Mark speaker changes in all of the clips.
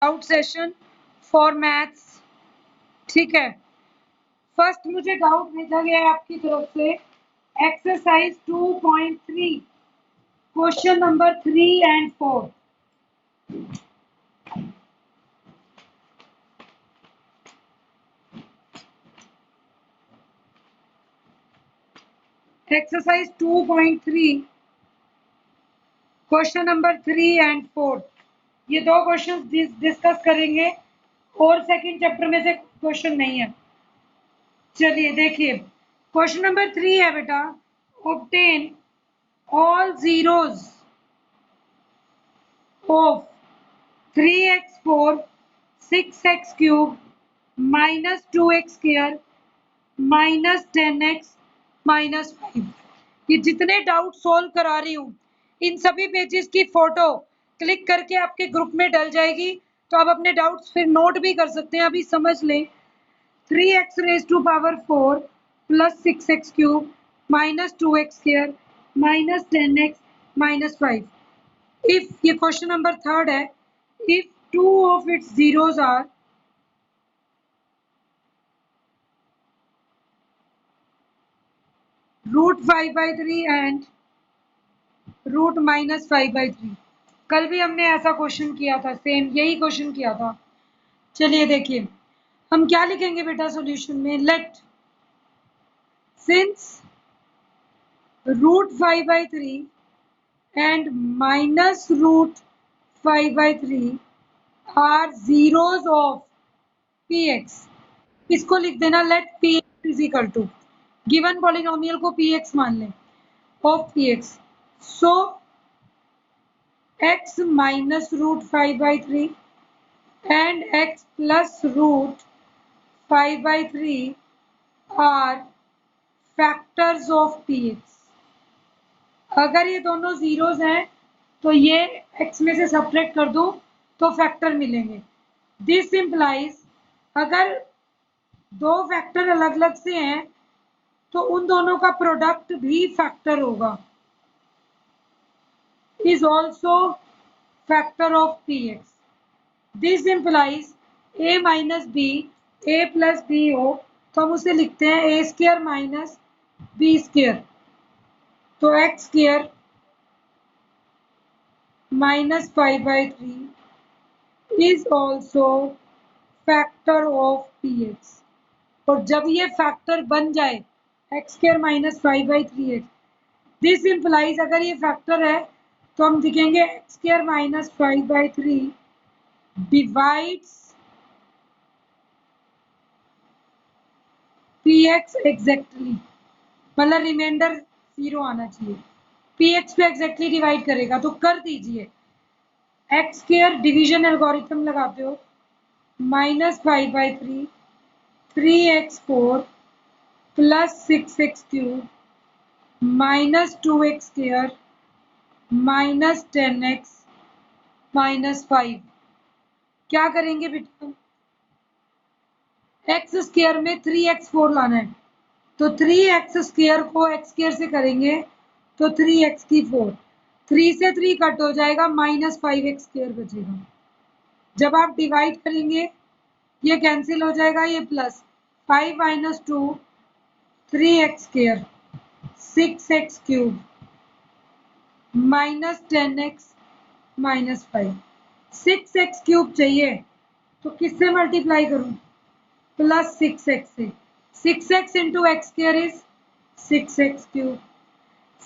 Speaker 1: Out session for maths. ठीक है, first मुझे डाउट भेजा गया है आपकी तरफ से exercise 2.3 question number 3 and 4। Exercise 2.3 question number 3 and 4, ये दो क्वेश्चन डिस्कस करेंगे और सेकंड चैप्टर में से क्वेश्चन नहीं है। चलिए देखिए, क्वेश्चन नंबर 3 है बेटा, obtain all zeros of 3x4 6x cube minus 2x square minus 10x minus 5। ये जितने डाउट सॉल्व करा रही हूँ इन सभी पेजेस की फोटो क्लिक करके आपके ग्रुप में डल जाएगी, तो आप अपने डाउट्स फिर नोट भी कर सकते हैं। अभी समझ लें, 3x raised to power 4 plus 6x cube minus 2x square minus 10x minus 5। if ये क्वेश्चन नंबर 3 है, if two of its zeros are root 5/3 and root minus 5/3। कल भी हमने ऐसा क्वेश्चन किया था, सेम यही क्वेश्चन किया था। चलिए देखिए, हम क्या लिखेंगे बेटा सॉल्यूशन में, late since root 5/3 and minus root 5/3 are zeros of px। इसको लिख देना, let px is equal to given polynomial को px मान लें of px। So x minus root 5/3 and x plus root 5/3 are factors of px। अगर ये दोनों zeros हैं तो ये x में से सब्ट्रैक्ट कर दो तो फैक्टर मिलेंगे। दिस इम्प्लाइज अगर दो फैक्टर अलग अलग से हैं तो उन दोनों का प्रोडक्ट भी फैक्टर होगा, is also factor of px। This implies a minus b a plus b हो तो हम उसे लिखते हैं a square minus b square, तो x square minus 5/3 is also factor of px। और जब ये फैक्टर बन जाए x square minus 5/3x, this implies अगर ये फैक्टर है तो हम लिखेंगे x square minus 5/3 divides px exactly, मतलब रिमाइंडर 0 आना चाहिए, px पे एग्जैक्टली डिवाइड करेगा। तो कर दीजिए, x स्क्वायर डिवीजन एल्गोरिथम लगाते हो minus 5/3 3x4 plus 6x cube minus 2x square minus 10x minus 5। क्या करेंगे बेटा, एक्स स्क्वायर में 3x4 लाना है, तो 3x स्क्वायर को x स्क्वायर से करेंगे तो 3x की 4, 3 से 3 कट हो जाएगा, माइनस 5x स्क्वायर बचेगा। जब आप डिवाइड करेंगे ये कैंसिल हो जाएगा, ये plus 5 minus 2 3x square 6x cube minus 10x minus 5। 6x cube चाहिए तो किससे मल्टीप्लाई करूं, प्लस 6x से, 6x into x square is 6x cube,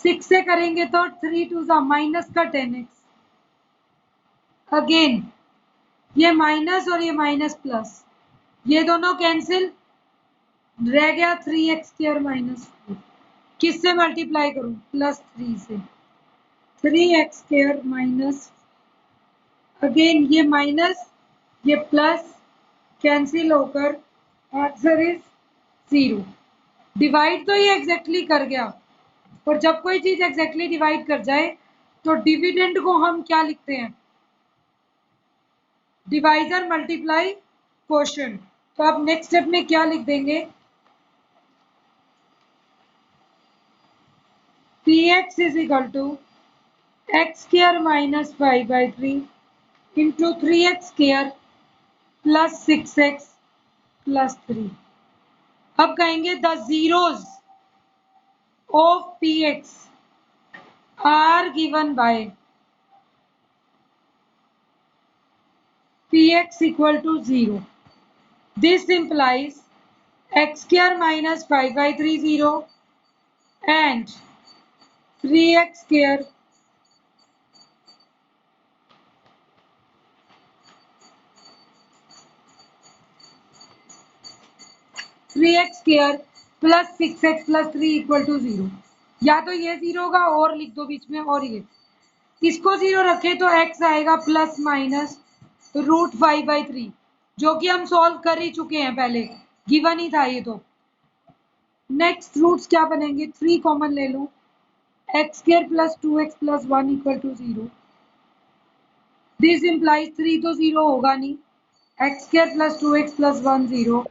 Speaker 1: 6 से करेंगे तो 3 टू ज़ा माइनस का 10x, अगेन ये माइनस और ये माइनस प्लस, ये दोनों कैंसिल, रह गया 3x स्क्वायर माइनस 4। किससे मल्टीप्लाई करूं, प्लस 3 से, 3x स्क्वायर माइनस, अगेन ये माइनस ये प्लस कैंसिल होकर आंसर इज 0। डिवाइड तो ये एग्जैक्टली कर गया, और जब कोई चीज एग्जैक्टली डिवाइड कर जाए तो डिविडेंड को हम क्या लिखते हैं, डिवाइजर मल्टीप्लाई क्वोशिएंट। तो आप नेक्स्ट स्टेप में क्या लिख देंगे, px is equal to x square minus 5/3 into 3x square plus 6x plus 3। अब कहेंगे the zeros of P x are given by px equal to 0. This implies x square minus 5 by 3 0 and 3x square plus 6x plus 3 equal to 0। या तो ये 0 होगा और लिख दो बीच में, और ये इसको 0 रखे तो x आएगा प्लस माइनस √5/3, जो कि हम सॉल्व कर ही चुके हैं पहले, गिवन ही था ये तो। नेक्स्ट रूट्स क्या बनेंगे, 3 कॉमन ले लो, x square plus 2x plus 1 equal to 0। This implies 3 तो 0 होगा नहीं, x square plus 2x plus 1 0,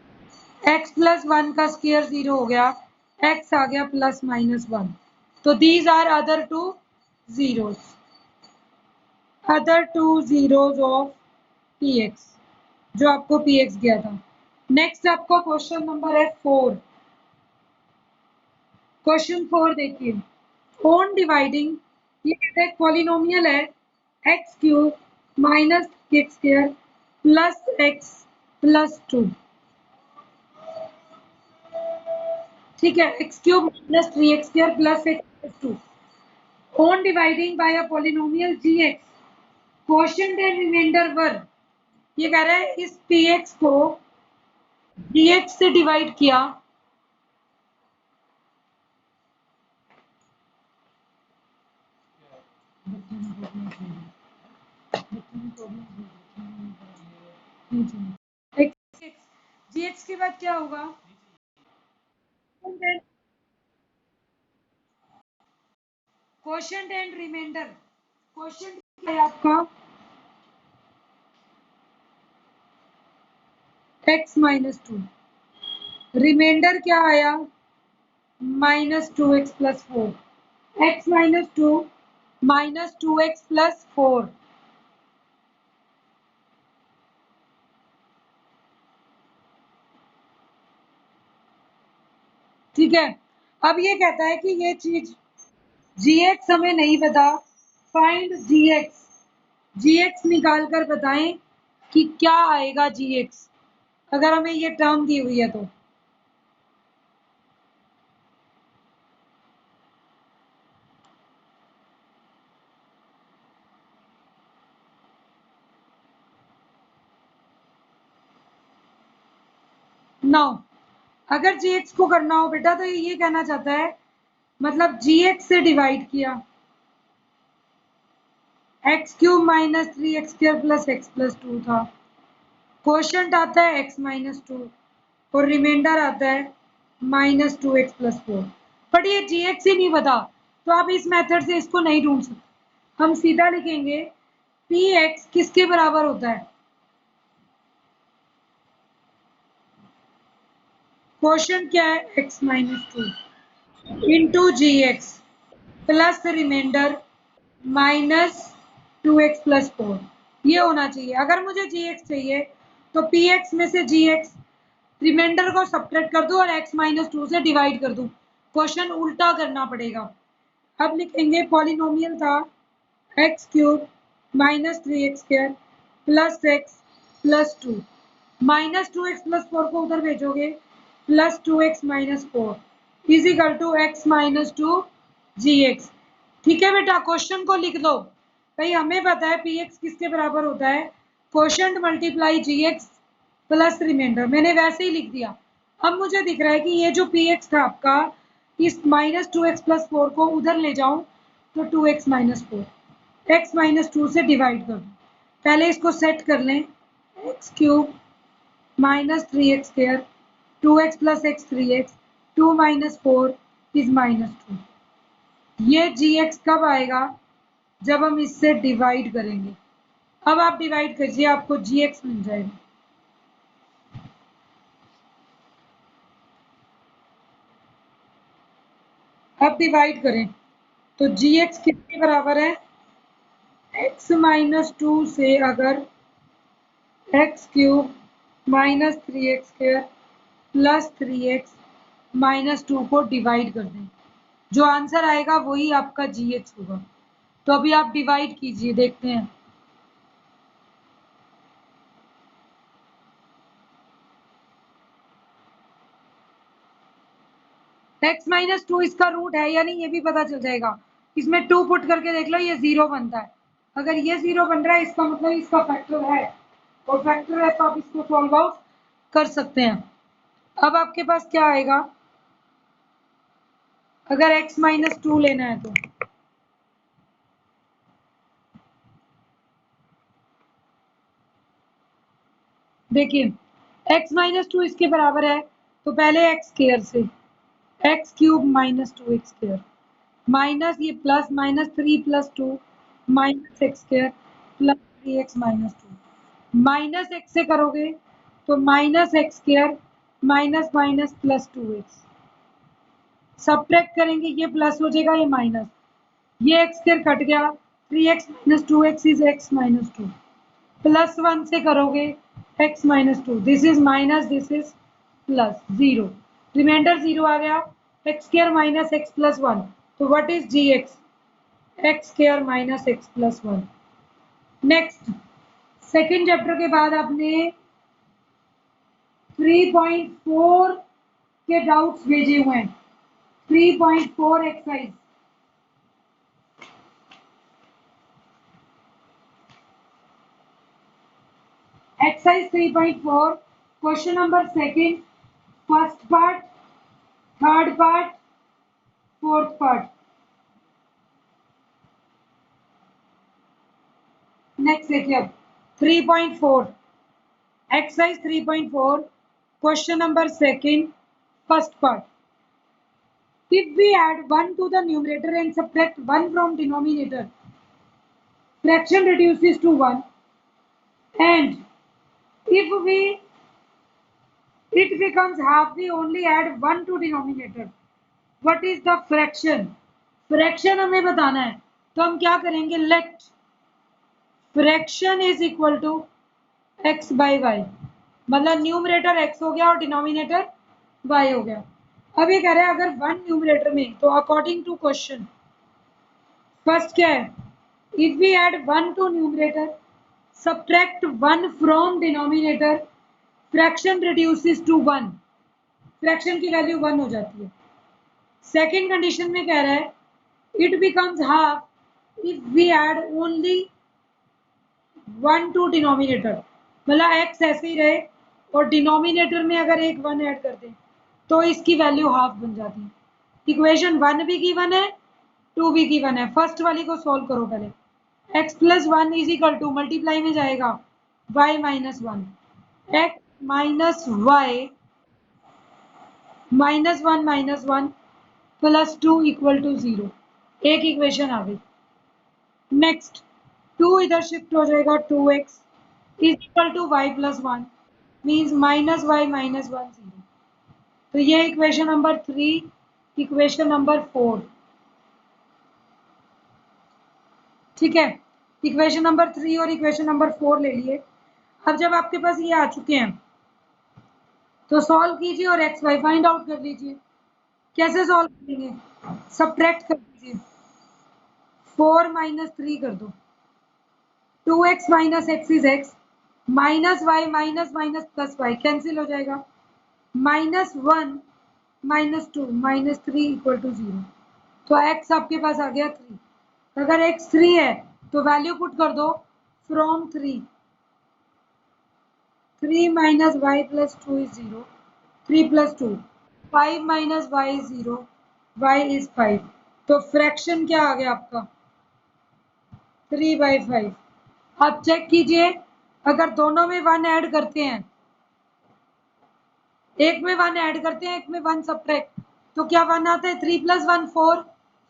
Speaker 1: x plus 1 का स्क्वायर 0 हो गया, x आ गया प्लस माइनस 1। तो these are other two zeros, other two zeros of px, जो आपको px गया था। नेक्स्ट आपका क्वेश्चन नंबर है 4। क्वेश्चन 4 देखिए, ऑन डिवाइडिंग, ये कहता है पॉलिनोमियल है X cube minus X square plus x plus 2। ठीक है, X cube minus 3x square plus x plus 2 on dividing by a polynomial G X, quotient and remainder were. ये कह रहा है इस पी एक्स को जी एक्स से डिवाइड किया, जी एक्स के बाद क्या होगा, क्वोशिएंट एंड रिमाइंडर। क्वोशिएंट क्या है आपका x माइनस 2, रिमाइंडर क्या आया -2x plus 4, x minus 2 -2x plus 4। ठीक है, अब ये कहता है कि ये चीज gx हमें नहीं पता, फाइंड gx निकाल कर बताएं कि क्या आएगा gx, अगर हमें ये टर्म दी हुई है तो। नाउ अगर gx को करना हो बेटा तो ये कहना चाहता है, मतलब gx से डिवाइड किया, x cube minus 3x square plus x plus 2 था, क्वोशिएंट आता है x माइनस 2 और रिमाइंडर आता है -2x प्लस 4। बट ये gx ही नहीं पता, तो आप इस मेथड से इसको नहीं ढूंढ सकते। हम सीधा लिखेंगे px किसके बराबर होता है, क्वोशिएंट क्या है x minus 2 into G X plus remainder -2x plus 4, ये होना चाहिए। अगर मुझे gx चाहिए तो px में से gx रिमाइंडर को सब्ट्रैक्ट कर दूं और x माइनस 2 से डिवाइड कर दूं, क्वेश्चन उल्टा करना पड़ेगा। अब लिखेंगे पॉलिनोमियल था x cube minus 3x square plus x plus 2, -2x plus 4 को उधर भेजोगे, +2x minus 4 is equal to x minus 2 gx। ठीक है बेटा, क्वेश्चन को लिख दो भाई, हमें पता है px किसके बराबर होता है, quotient multiply gx plus remainder, मैंने वैसे ही लिख दिया। अब मुझे दिख रहा है कि ये जो px था आपका, इस -2x प्लस 4 को उधर ले जाऊं तो 2x माइनस 4, x माइनस 2 से डिवाइड कर दूं। पहले इसको सेट कर लें, x cube minus 3x square 2x plus x 3x 2 minus 4 is -2। ये gx कब आएगा, जब हम इससे डिवाइड करेंगे। अब आप डिवाइड कीजिए, आपको gx मिल जाएगा। अब डिवाइड करें तो gx किसके बराबर है, x माइनस 2 से अगर x cube minus 3x² plus 3x minus 2 को डिवाइड कर दें। जो आंसर आएगा वही आपका gh होगा। तो अभी आप डिवाइड कीजिए, देखते हैं। x माइनस 2 इसका रूट है या नहीं ये भी पता चल जाएगा। इसमें 2 पुट करके देख लो, ये 0 बनता है। अगर ये 0 बन रहा है इसका मतलब इसका फैक्टर है, और फैक्टर है तो आप इसको सॉल्व आउट कर सकते हैं। अब आपके पास क्या आएगा अगर x माइनस 2 लेना है तो? देखिए x माइनस 2 इसके बराबर है, तो पहले x स्क्वायर से X cube minus 2x square minus ये plus minus 3 plus 2 minus X square plus 3x minus 2 minus X से करोगे तो minus X square minus minus plus 2x subtract करेंगे, ये प्लस हो जाएगा, ये माइनस, ये एक्स स्क्वायर कट गया, 3x minus 2x is x minus 2 plus 1 से करोगे x minus 2, this is minus, this is plus 0, remainder 0 आ गया, x square minus x plus 1, तो what is gx? x square minus x plus 1। Next second chapter के बाद आपने 3.4 के doubts भेजे हुए हैं। 3.4 exercise, exercise 3.4 question number second, first part, third part, fourth part. Next देखिए अब 3.4 exercise 3.4 question number second, first part. If we add 1 to the numerator and subtract 1 from denominator, fraction reduces to 1, and if we it becomes half, we only add 1 to denominator. What is the fraction? Fraction हमें बताना है, तो हम क्या करेंगे, let fraction is equal to x by y, मतलब numerator x हो गया और डिनोमिनेटर y हो गया। अब ये कह रहे हैं अगर वन न्यूमरेटर में, तो अकॉर्डिंग टू क्वेश्चन फर्स्ट क्या है, if we add 1 to numerator subtract 1 from denominator, fraction reduces to 1, fraction की वैल्यू 1 हो जाती है। सेकेंड कंडीशन में कह रहा है it becomes half if we add only 1 to denominator, मतलब x ऐसे ही रहे और डिनोमिनेटर में अगर एक 1 ऐड कर दें तो इसकी वैल्यू हाफ बन जाती है। इक्वेशन 1 भी गिवन है, 2 भी गिवन है। फर्स्ट वाली को सॉल्व करो पहले, x plus 1 is equal to multiply में जाएगा y minus 1, x minus y minus one plus 2 equal to 0, एक इक्वेशन आ गई। नेक्स्ट 2 इधर शिफ्ट हो जाएगा, 2x is equal to y plus 1 means minus y minus 1 0। तो ये इक्वेशन नंबर 3, इक्वेशन नंबर 4, ठीक है। इक्वेशन नंबर 3 और इक्वेशन नंबर 4 ले लिए। अब जब आपके पास ये आ चुके हैं तो सॉल्व कीजिए और एक्स वाई फाइंड आउट कर लीजिए। कैसे सॉल्व करेंगे, सब्ट्रैक्ट कर दीजिए, 4 माइनस 3 कर दो, 2x minus x is x, minus y minus minus plus y cancel हो जाएगा, minus 1 minus 2 minus 3 equal to 0। तो x आपके पास आ गया 3। अगर x 3 है तो वैल्यू पुट कर दो from 3, 3 minus y plus 2 is 0, 3 plus 2 5 minus y is 0, y is 5। तो फ्रैक्शन क्या आ गया आपका 3/5। आप चेक कीजिए अगर दोनों में 1 ऐड करते हैं, एक में 1 ऐड करते हैं एक में 1 सब्ट्रैक्ट, तो क्या 1 आता है, 3 प्लस 1 4,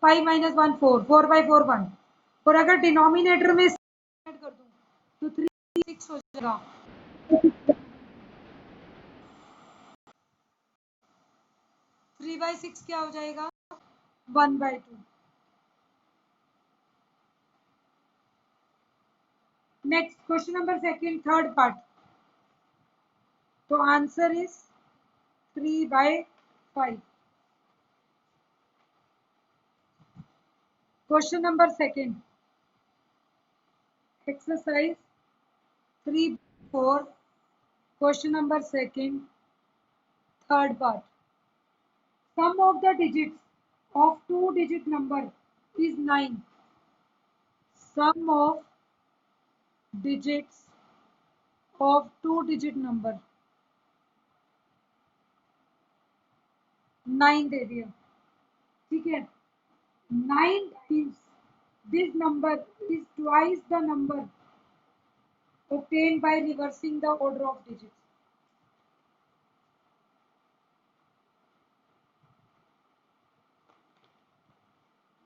Speaker 1: 5 माइनस 1 4, 4/4 1। और अगर डिनोमिनेटर में ऐड कर दूं तो 3 6 हो जाएगा, 3/6 क्या हो जाएगा 1/2। Next question number second, third part. तो answer is 3/5. Question number second, exercise 3/4, question number second, third part. Sum of the digits of two-digit number is 9. Sum of digits of two-digit number 9 दे दिया. ठीक है. 9 times this number is twice the number obtained by reversing the order of digits.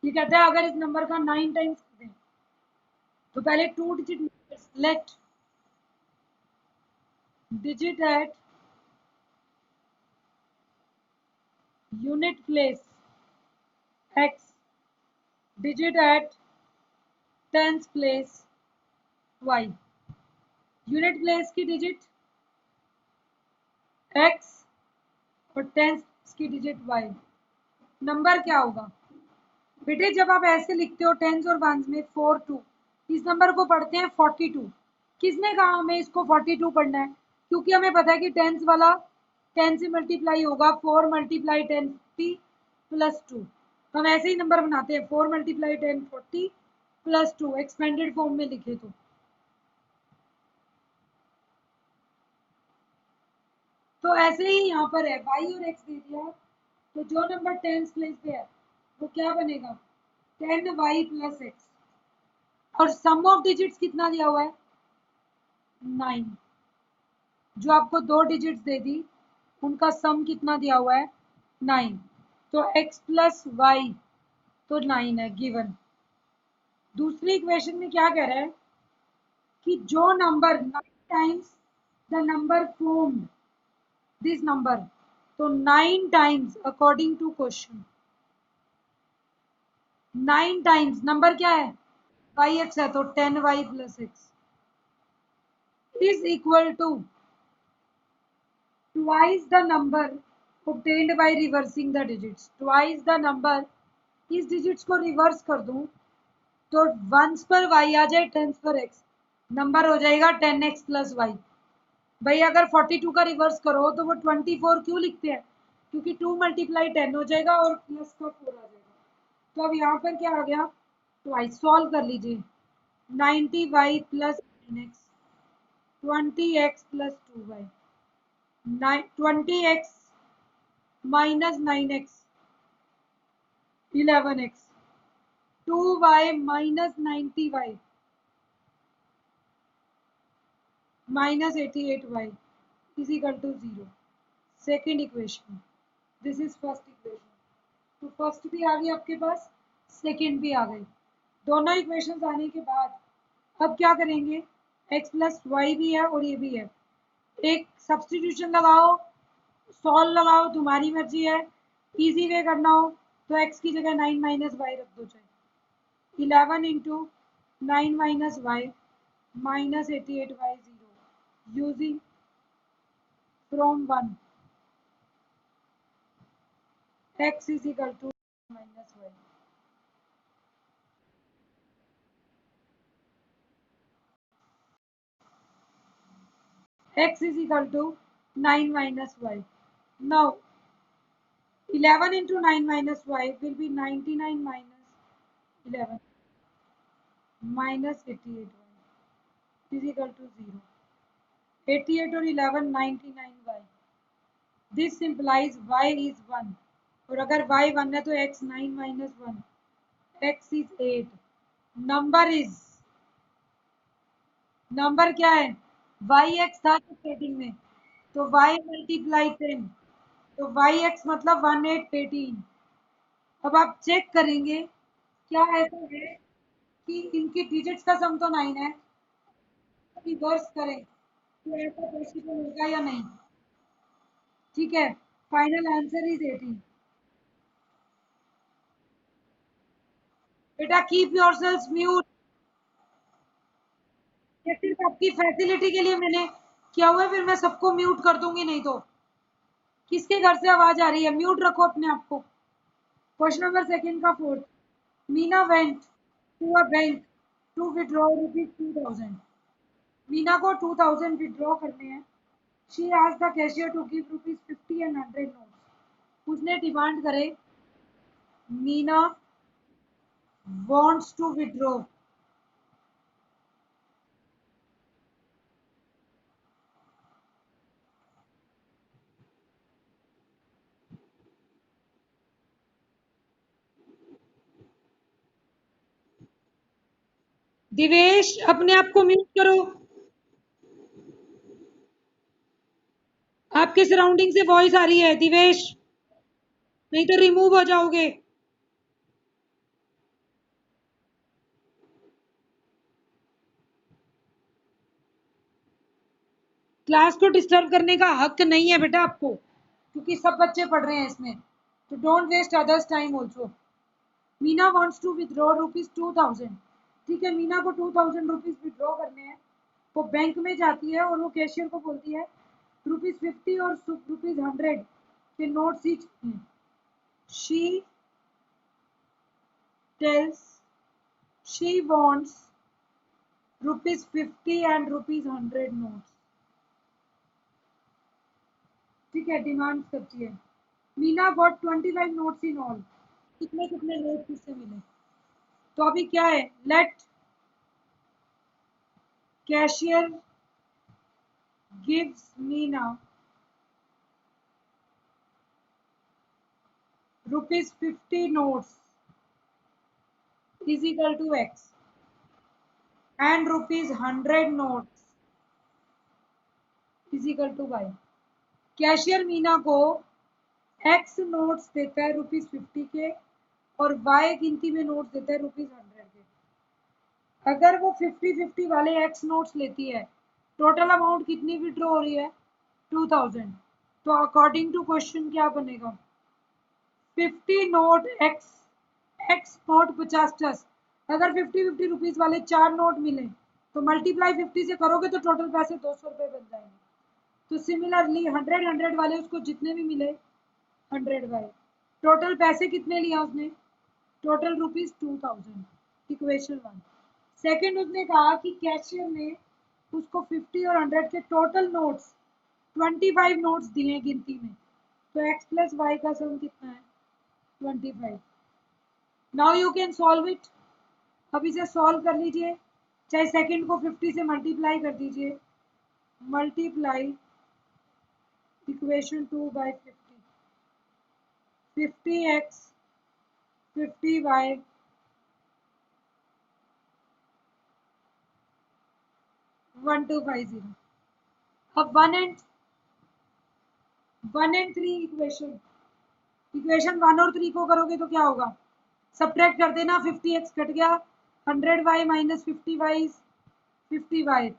Speaker 1: ये कहता है अगर इस number का 9 times कर दें तो पहले two digit number select digit at unit place x, digit at tens place y. Unit place की डिजिट x और टेंस की डिजिट y. नंबर क्या होगा बेटे? जब आप ऐसे लिखते हो टेंस और वंस में 4 2, इस नंबर को पढ़ते हैं 42. किसने कहा हमें इसको 42 पढ़ना है? क्योंकि हमें पता है कि टेंस वाला 10 से मल्टीप्लाई होगा. 4 मल्टीप्लाई 10 50 प्लस 2. हम ऐसे ही नंबर बनाते हैं 4 मल्टीप्लाई 10 40 प्लस 2. एक्सपेंडेड फॉर्म में लिखे तो ऐसे ही यहाँ पर है y और x दे दिया. तो जो नंबर टेंस प्लेस पे है वो क्या बनेगा? 10y plus x. और सम ऑफ डिजिट्स कितना दिया हुआ है? 9. जो आपको दो डिजिट्स दे दी उनका सम कितना दिया हुआ है? 9. तो x प्लस वाई तो 9 है गिवन. दूसरी इक्वेशन में क्या कह रहा है कि जो number 9 times the number formed this number, तो 9 times according to question 9 times number क्या है? वाई एक्स है तो 10y plus x is equal to twice the number obtained by reversing the digits. Twice the number, इस digits को reverse कर दूं तो वंस पर y आ जाए टेंस पर x, नंबर हो जाएगा 10x प्लस वाई. भाई अगर 42 का रिवर्स करो तो वो 24 क्यों लिखते हैं? क्योंकि 2 मल्टीप्लाई 10 हो जाएगा और प्लस का 4 आ जाएगा. तो अब यहाँ पर क्या आ गया? ट्वाइस. सॉल्व कर लीजिए. 90y plus 9x, 20x plus 2y, 20x minus 9x 11x, 2y minus 90y minus 88y is equal to 0. Second equation. This is first equation. तो फर्स्ट भी आ गई आपके पास, सेकेंड भी आ गई. दोनों इक्वेशंस आने के बाद अब क्या करेंगे? x प्लस वाई भी है और ये भी है. एक सब्सटीट्यूशन लगाओ, सॉल्व लगाओ, तुम्हारी मर्जी है. इजी वे करना हो तो x की जगह 9 माइनस वाई रख दो. चाहे 11 into 9 minus y minus 88y 0 using from 1 x is equal to minus y. x is equal to 9 minus y. Now 11 into 9 minus y will be 99 minus 11 minus 88y is equal to 0. 88 और 11 99y. This implies y is 1. और अगर y 1 है तो x 9 minus 1, x is 8. Number is, number क्या है? Y x था starting में तो y मल्टीप्लाई 10, तो वाई एक्स मतलब 1818. अब आप चेक करेंगे क्या ऐसा है कि इनके डिजिट्स का सम तो 9 है, रिवर्स करें तो ऐसा पॉसिबल होगा या नहीं? ठीक है. Final answer is 18. बेटा कीप योरसेल्फ म्यूट. ये सिर्फ आपकी फैसिलिटी के लिए मैंने क्या हुआ? फिर मैं सबको म्यूट कर दूंगी, नहीं तो किसके घर से आवाज आ रही है? म्यूट रखो अपने आप को। क्वेश्चन नंबर सेकंड का fourth. Meena went to a bank to withdraw ₹2000। Meena को 2000 विड्रॉ करने हैं। She asked the cashier to give ₹50 and 100 notes. उसने डिमांड करे, Meena wants to withdraw। Divesh अपने आप को म्यूट करो। आपके सराउंडिंग से वॉइस आ रही है दिवेश, नहीं तो रिमूव हो जाओगे। क्लास को डिस्टर्ब करने का हक नहीं है बेटा आपको, क्योंकि सब बच्चे पढ़ रहे हैं इसमें। तो don't waste others time also. Meena wants to withdraw ₹2000। ठीक है, मीना को 2000 रुपीज विद्रॉ करने हैं। वो बैंक में जाती है और वो कैशियर को बोलती है ₹50 और ₹100 के नोट्स ही चाहिए। She tells she wants ₹50 and ₹100 notes. ठीक है, डिमांड करती है। Meena got 25 notes in all. कितने कितने नोट्स इससे मिले? तो अभी क्या है? Let cashier gives Meena ₹50 notes is equal to X and ₹100 notes is equal to Y। Cashier Meena को X नोट्स देता है ₹50 के और Y गिनती में नोट्स देता है ₹100 के। अगर वो 50-50 वाले X नोट्स लेती है, टोटल अमाउंट कितनी विड्रॉ हो रही है? 2000। तो अकॉर्डिंग टू क्वेश्चन क्या बनेगा? 50 नोट एक्स, एक्स नोट 50। अगर 50-50 रुपीज वाले 4 नोट मिले तो मल्टीप्लाई 50 से करोगे तो टोटल पैसे 200 रुपए बन जाएंगे। तो सिमिलरली 100 वाले उसको जितने भी मिले 100 वाले, टोटल पैसे कितने लिया उसने? टोटल ₹2000। इक्वेशन 1। सेकेंड, उसने कहा कि कैशियर ने उसको 50 और 100 के टोटल नोट्स 25 नोट्स दिए गिनती में। तो x प्लस वाई का सम कितना है? 25। Now you can solve it. अब इसे सॉल्व कर लीजिए, चाहे सेकंड को 50 से मल्टीप्लाई कर दीजिए। Multiply equation 2 by 50। 50x 50y 1250। अब 1 एंड 3 इक्वेशन 1 और 3 को करोगे तो क्या होगा? सब्ट्रैक्ट कर देना, 50x कट गया, 100y माइनस 50y 50y।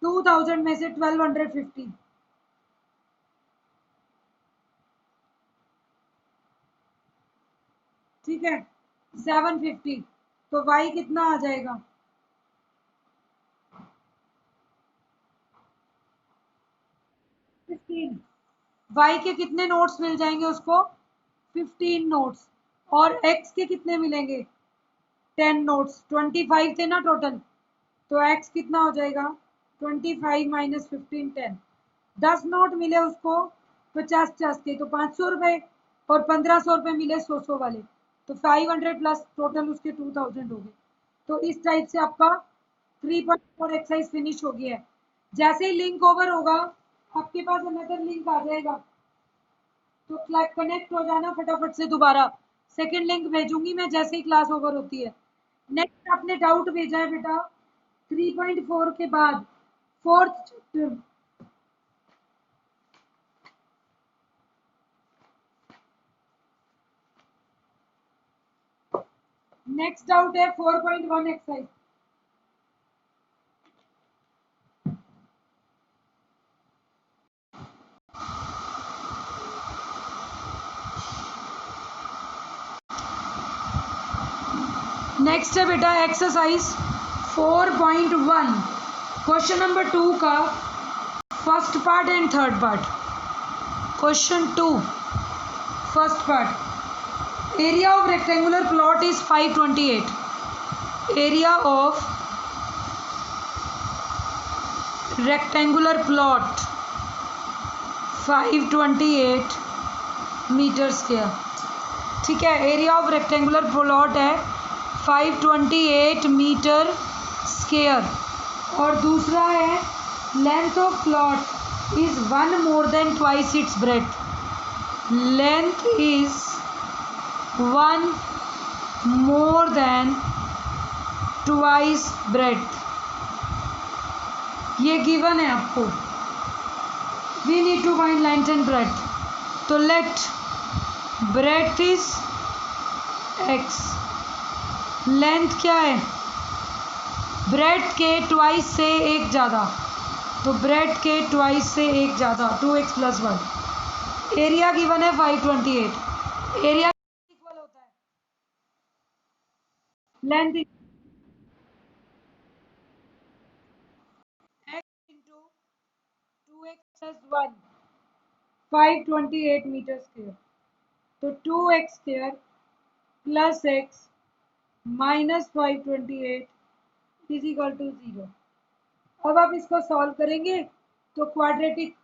Speaker 1: 2000 में से 1250। ठीक है, 750। तो y कितना आ जाएगा? 15। y के कितने नोट्स मिल जाएंगे उसको? 15 नोट्स। और x के कितने मिलेंगे? 10 नोट्स। 25 थे ना टोटल, तो x कितना हो जाएगा? 25 माइनस 15 10। 10 नोट मिले उसको 50 के, तो 500 रुपए, और 1500 रुपए मिले 100 वाले, तो 500 प्लस टोटल उसके 2000 हो गए। तो इस टाइप से आपका 3.4 एक्सरसाइज फिनिश हो गया है। जैसे ही लिंक ओवर होगा आपके पास अनदर लिंक आ जाएगा, तो कनेक्ट हो जाना फटाफट से दोबारा। सेकंड लिंक भेजूंगी मैं जैसे ही क्लास ओवर होती है। नेक्स्ट आपने डाउट भेजा है बेटा 3.4 के बाद फोर्थ चैप्टर। नेक्स्ट डाउट है 4.1 एक्सरसाइज। नेक्स्ट है बेटा एक्सरसाइज 4.1। क्वेश्चन नंबर 2 का first part and third part. Question 2. First part. Area of rectangular plot is 528. Area of rectangular plot 528 metre square. ठीक है, एरिया ऑफ रेक्टेंगुलर प्लॉट है 528 metre square. और दूसरा है length of plot is 1 more than twice its breadth. Length is 1 more than twice breadth. ये given है आपको. We need to find length and breadth. तो let breadth is x. Length क्या है? ब्रेड्थ के ट्वाइस से एक ज़्यादा, तो ब्रेड्थ के ट्वाइस से एक ज़्यादा 2x + 1. एरिया गिवन है 528. एरिया इक्वल होता है length x into 2x + 1. 528 metre square. तो 2x square plus x minus 528 is equal to 0. अब आप इसको सॉल्व करेंगे तो क्वाड्रेटिक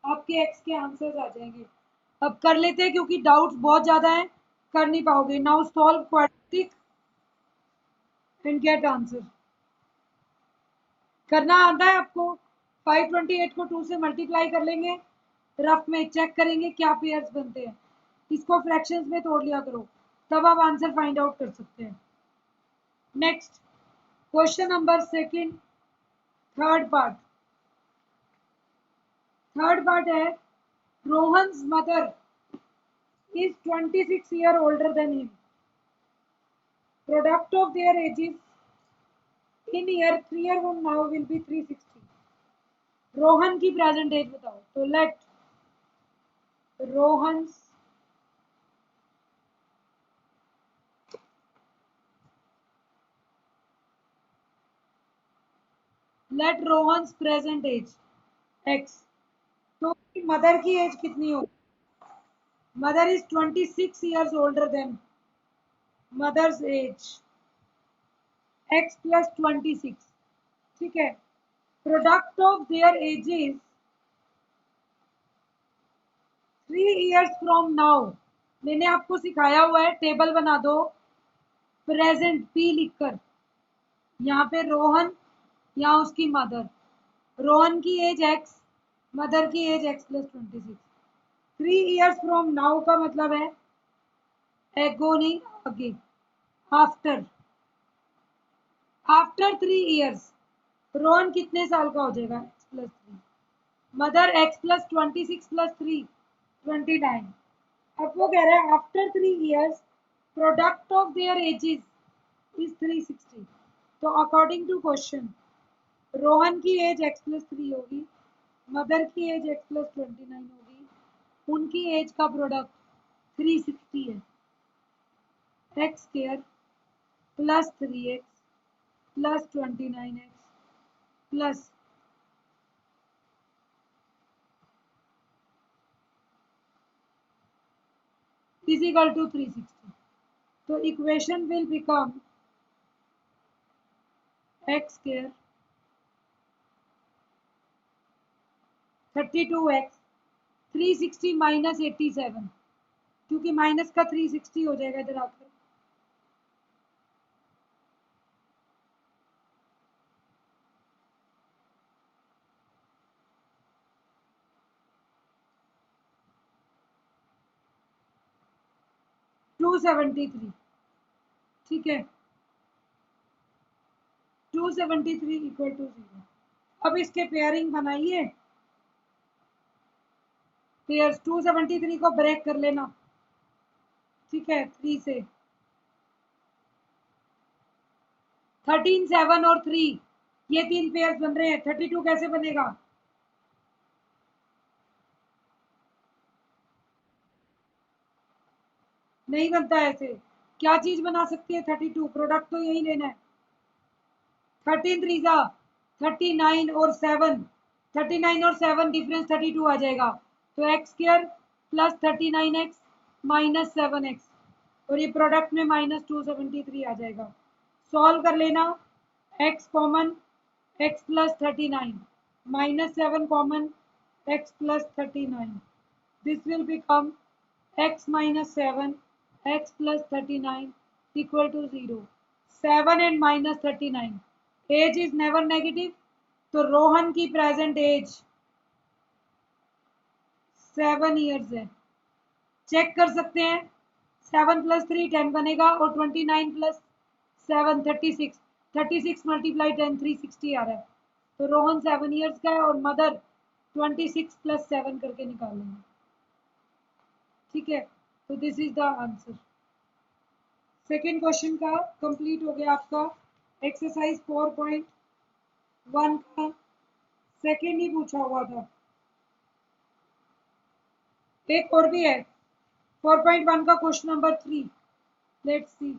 Speaker 1: आपके x के आंसर्स आ जाएंगे. अब कर लेते हैं क्योंकि डाउट्स बहुत ज़्यादा हैं, कर नहीं पाओगे. Now solve quadratic and get answer. करना आता है आपको. 528 को 2 से मल्टीप्लाई कर लेंगे, रफ में चेक करेंगे क्या पेयर्स बनते हैं, इसको फ्रैक्शंस में तोड़ लिया करो, तब आप आंसर फाइंड आउट कर सकते हैं. Next question number second. Third part है Rohan's mother is 26 year older than him. Product of their ages in year 3 year from now will be 360. Rohan की प्रेजेंट एज बताओ. तो let Rohan's present age x. तो mother की age कितनी होगी? Mother is 26 years older than mother's age x + 26. ठीक है. Product of their ages 3 years from now. मैंने आपको सिखाया हुआ है, टेबल बना दो प्रेजेंट p लिखकर. यहाँ पे रोहन, यहाँ उसकी मदर. रोहन की एज x, मदर की age x + 26. 3 years from now का मतलब है एगोनी आगे. आफ्टर 3 years रोहन कितने साल का हो जाएगा? x + 3. Mother x + 26 + 3 29. अब वो कह रहा है after 3 years product of their edges is 360. तो अकॉर्डिंग टू क्वेश्चन रोहन की एज x + 3 होगी, मदर की एज x + 29 होगी, उनकी एज का प्रोडक्ट 360 है. x² + 3x + 29x plus is equal to 360. So equation will become x² 32x 360 minus 87, क्योंकि minus का 360 हो जाएगा इधर आकर. टू 273. ठीक है, 273 इक्वल टू 0. अब इसके पेयरिंग बनाइए. पेयर्स 273 को ब्रेक कर लेना. ठीक है, 3 से 13 7 और 3 ये 3 पेयर्स बन रहे हैं. 32 कैसे बनेगा? नहीं बनता ऐसे. क्या चीज बना सकती है 32? प्रोडक्ट तो यही लेना है. 13 3 39 और 7 39 और 7 डिफरेंस 32 आ जाएगा, तो x square plus 39x minus 7x, और ये प्रोडक्ट में -273 आ जाएगा। सॉल्व कर लेना, x common, x plus 39 -7 common, x plus 39, this will become x minus 7 x plus 39 equal to 0. 7 and minus 39, age is never negative, तो रोहन की प्रेजेंट एज 7 years है। Check कर सकते हैं, 7 प्लस 3 10 बनेगा, और 29 प्लस 7 36, 36 मल्टीप्लाई 10 360 आ रहा है, तो रोहन 7 years का है और मदर 26 प्लस 7 करके निकाल लेंगे। ठीक है, तो this is the answer. Second question का कंप्लीट हो गया आपका। एक्सरसाइज 4.1 का सेकेंड ही पूछा हुआ था। एक और भी है, 4.1 का question number 3, let's see.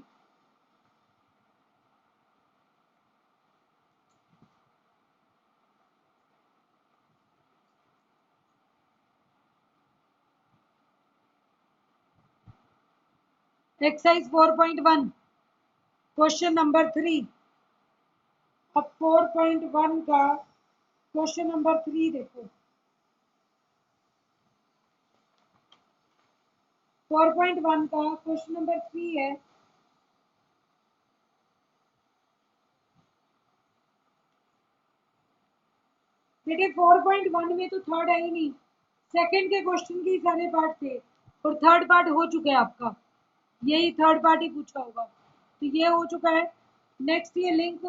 Speaker 1: Exercise 4.1 question number 3। अब 4.1 का क्वेश्चन नंबर 3 देखो। 4.1 का क्वेश्चन नंबर 3 है, बेटे 4.1 में तो थर्ड है ही नहीं, सेकंड के क्वेश्चन के सारे पार्ट थे, और थर्ड पार्ट हो चुका है आपका, यही थर्ड पार्ट ही पूछा होगा, तो ये हो चुका है। नेक्स्ट ये लिंक